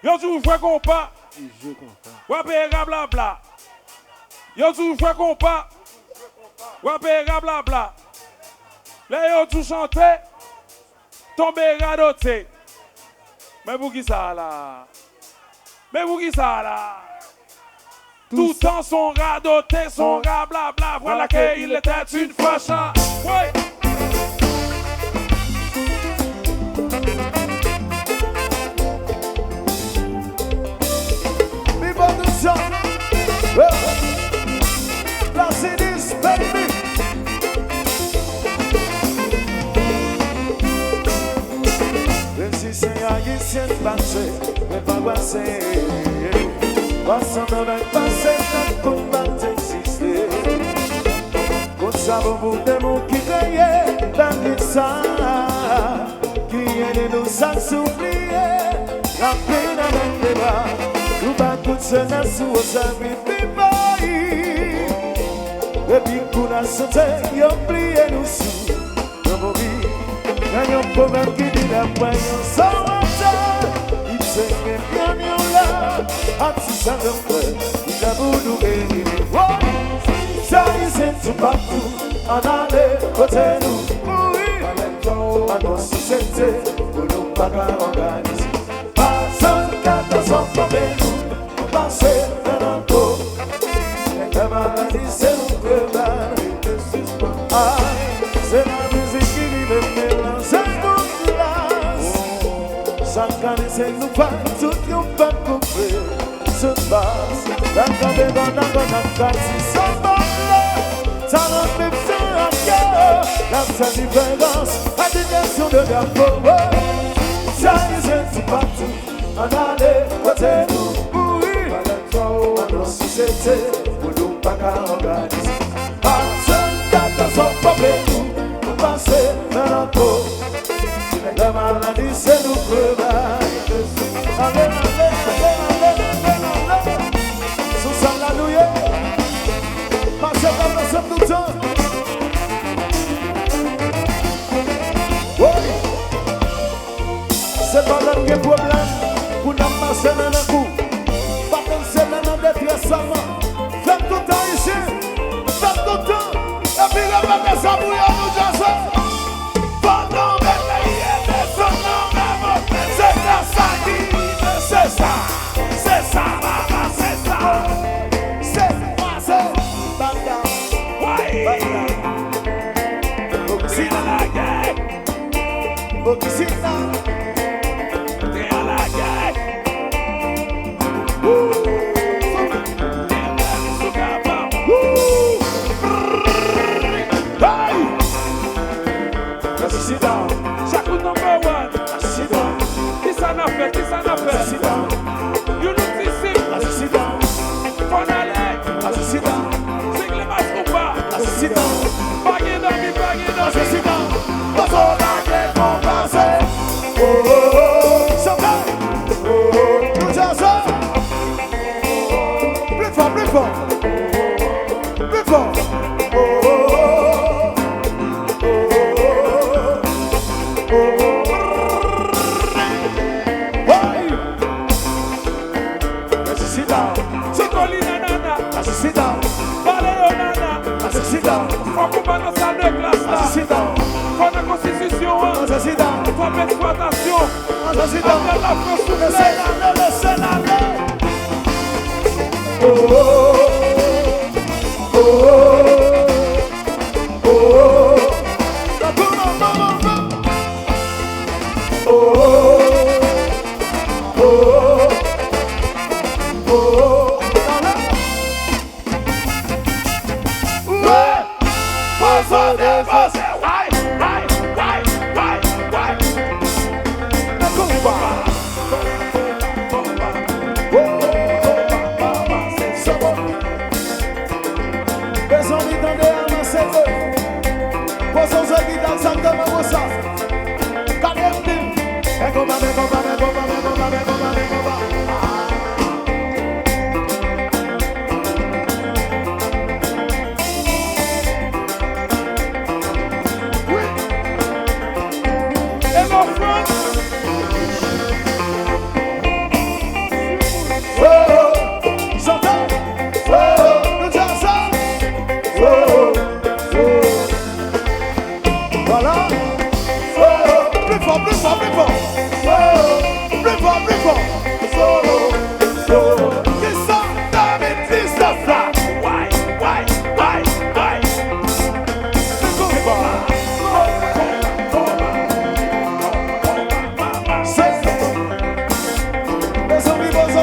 Yo toujours joué compas. Wapé blabla. Yo toujours joué compas. Wapé blabla. Là yo tout chanté. Tombé radoté. Mais pour qui ça là? Mais pour qui ça là? Tout temps son radoté, son blabla. Voilà qu'il était une fois ça. Ouais. Blessing this baby. Si c'est haïtien passé, mais pas passé. Passant avec passé, notre combat existait. Comme ça, vous de mon qui veillait, dans ça, qui est de nous s'oublier, la peine avec les bras. Nous battons ce nassou au service du pays. Et puis qu'on a sauté, y oublié nous sous nos vies. Gagnons pour même qui dit la poigne sans retard. Il sait que bien mieux là. Artisan de feu, il a voulu gagner. Ça y est tout partout. En aller côté nous. Oui, à nos sociétés, pour nous pas organiser. Pas 114 ans pour nous. Passer dans un pot. Et la maladie, c'est nous que ah, c'est la musique qui vive mélange de glace. Chaque année, c'est nous pas, tout nous pas compris. Se passe, la caméra dans la quartier, sans parler. Ça n'a même pas un cœur. La seule différence, la direction de la peau. Ça y est, c'est partout. En aller, côté nous. Oui, à nos sociétés, pour nous pas organiser. Sans problème, nous passer dans la peau. La maladie, c'est nous crever. Allez, allez, allez, allez, allez. Sous ça, la nouille. Marchez comme nous sommes tout le temps. Oui. C'est pas là qu'il y a problème. Pour nous marcher dans le coup. Pas penser dans le détresse seulement. Faites tout le temps ici. Faites tout le temps. Et puis le peuple s'abouille à nous jaser. Pendant que le pays est descendant, c'est ça qui c'est ça, maman, c'est ça. C'est moi, c'est Banda. Banda. Oksina la gueule. Oksina. T'es à la gueule. Sit down. Chakou number one. Sit down. Qui ça n'a fait? Qui ça n'a fait? Sit down. You look ici. Sit down. Fonale. Sit down. C'est que les masques ou pas? Sit down. Bagay dans mi, bagay dans mi. Sit down. Parce qu'on a qu'à compenser. Oh oh oh. Champagne. Oh oh. Nous jazzons. Plus fort, plus fort. Plus fort. Oh oh oh. Sit down. Baleo nana. Sit down. Faut qu'on va dans salle de classe là. Sit down. Faut la constitution. Sit down. Faut l'exploitation. Sit down. Après la France soufflée. Laissez aller. Oh oh oh oh oh.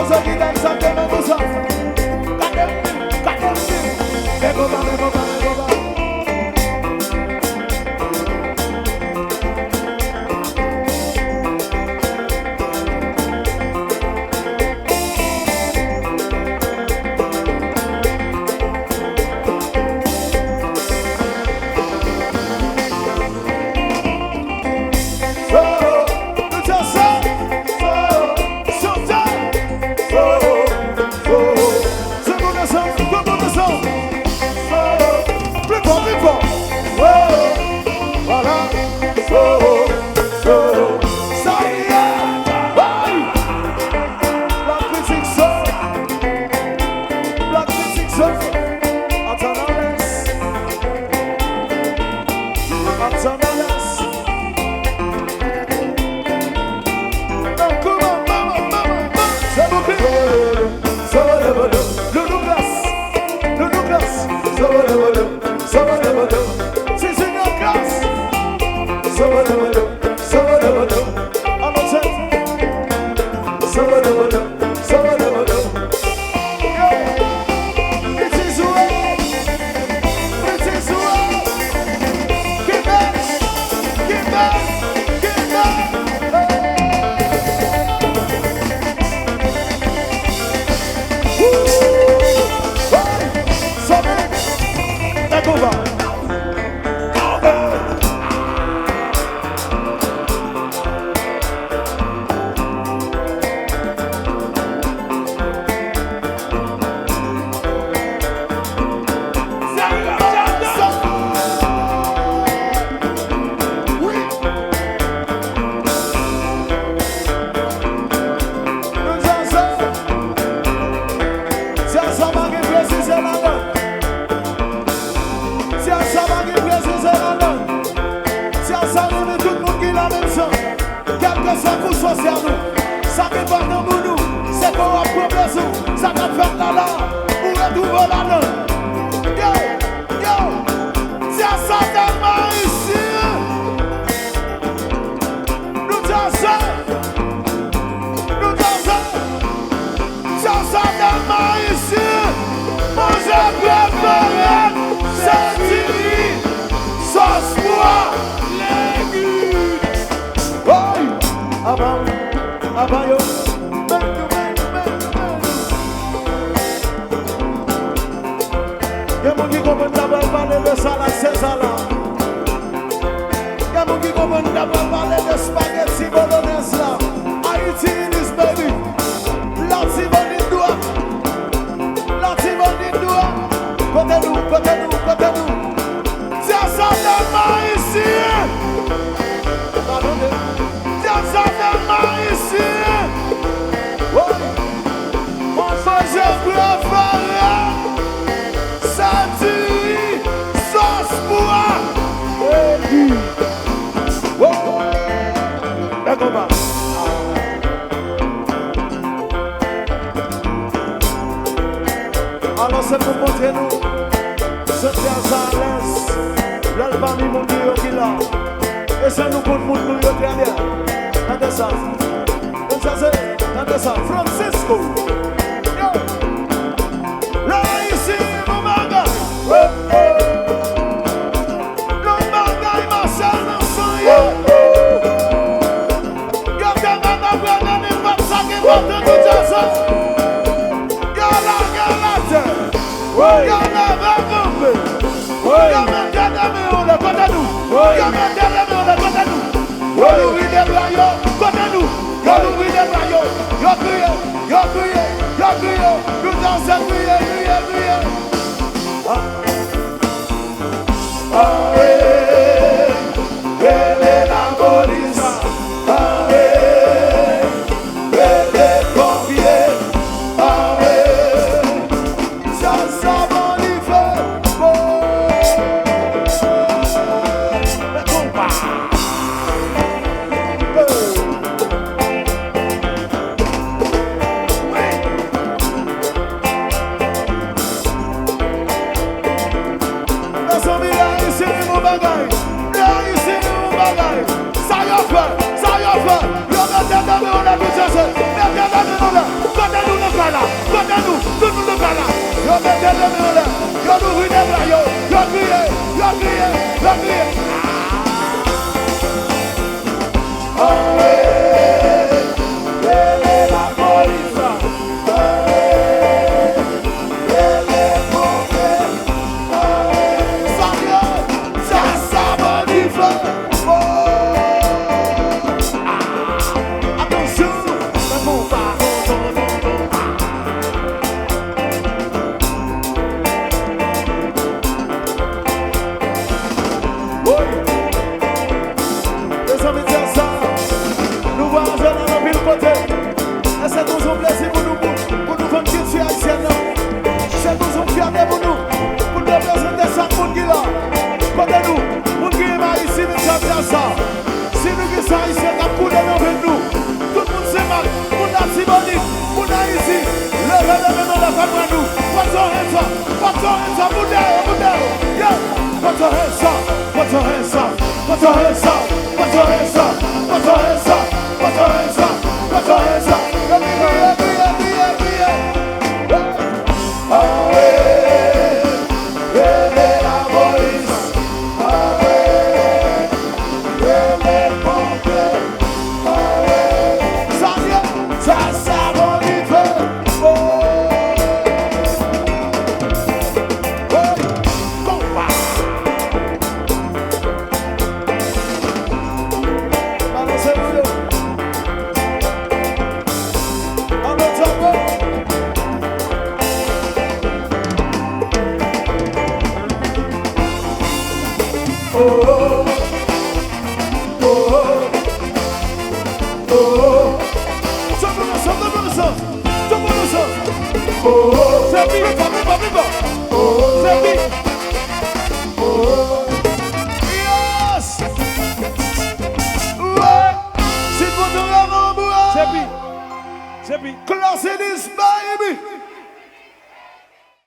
ça qui est exactement comme ça. Alors c'est pour montrer nous, c'est bien ça à l'aise, l'album mon Dieu qui l'a, et c'est nous pour le monde nous très bien. Tendez ça, tendez ça, Francisco, yo, là ici mon manga, le manga il marche dans son yo, yo t'es dans la brûle, n'est pas ça qui va te nous dire ça. son plaisir pour nous faire culture haïtienne. C'est nous son fierté pour nous représenter ça pour qui là. Côté nous, pour qui va ici, nous sommes ça. Si nous qui sommes ici, nous coulons dans nous. Tout le monde se marque, pour la Sibonique, pour la ici. Levez les mains dans la femme nous. What's your hands up? What's your hands up? Put down. Yeah. What's your hands up? What's your hands up? What's your hands up? What's your hands up? What's your hands up? What's your hands up? What's your hands up? Classez this